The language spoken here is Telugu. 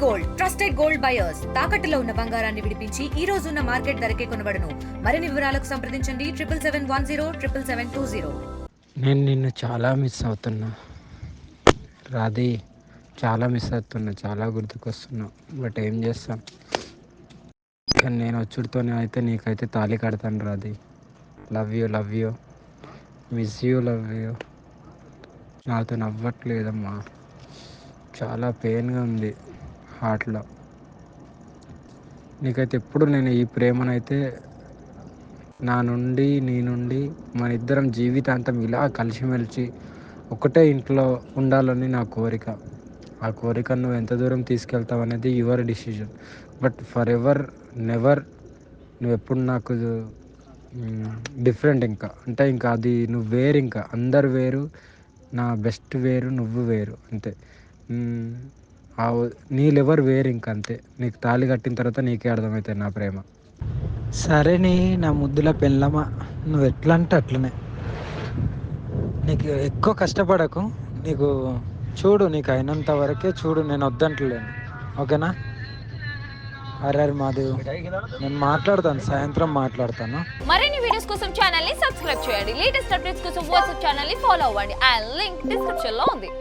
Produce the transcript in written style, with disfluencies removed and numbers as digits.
గోల్డ్ ట్రస్టెడ్ గోల్డ్ బయర్స్ తాకట్టులో ఉన్న బంగారాన్ని విడిపించి ఈ రోజు ఉన్న మార్కెట్ ధరకే కొనబడును. మరిన్ని వివరాలకు సంప్రదించండి 7771077720. నేను నిన్ను చాలా మిస్ అవుతున్నా రాధి, చాలా మిస్ అవుతున్నా, చాలా గుర్తుకొస్తున్నా. బట్ ఏం చేస్తాం, కానీ నేను వచ్చుడితోనే అయితే నీకైతే తాళి కడతాను Radhi. Love you, love you, miss you, love you. నాతో నవ్వట్లేదమ్మా, చాలా పెయిన్గా ఉంది హార్ట్లో. నీకైతే ఎప్పుడు నేను ఈ ప్రేమనైతే నీ నుండి మన ఇద్దరం జీవితాంతం ఇలా కలిసిమెలిసి ఒకటే ఇంట్లో ఉండాలని నా కోరిక. ఆ కోరికను నువ్వు ఎంత దూరం తీసుకెళ్తావు అనేది your decision. But for ever never నువ్వు ఎప్పుడు నాకు డిఫరెంట్. ఇంకా అది నువ్వు వేరు, ఇంకా అందరు వేరు, నా బెస్ట్ వేరు, నువ్వు వేరు అంతే. నీ లెవర్ వేరు, ఇంకా అంతే. నీకు తాళి కట్టిన తర్వాత నీకే అర్థమవుతుంది నా ప్రేమ. సరే నీ నా ముద్దుల పెళ్ళమా, నువ్వు ఎట్లా అంటే అట్లనే. నీకు ఎక్కువ కష్టపడకు, నీకు చూడు, నీకు అయినంత వరకే చూడు, నేను వద్దంటలేను, ఓకేనా? అరే మాదేవ్, నేను మాట్లాడతాను, సాయంత్రం మాట్లాడతాను. మరిన్ని వీడియోస్ కోసం ఛానల్ ని సబ్స్క్రైబ్ చేయండి. లేటెస్ట్ అప్డేట్స్ కోసం వాట్సాప్ ఛానల్ ని ఫాలో అవ్వండి. ఆ లింక్ డిస్క్రిప్షన్ లో ఉంది.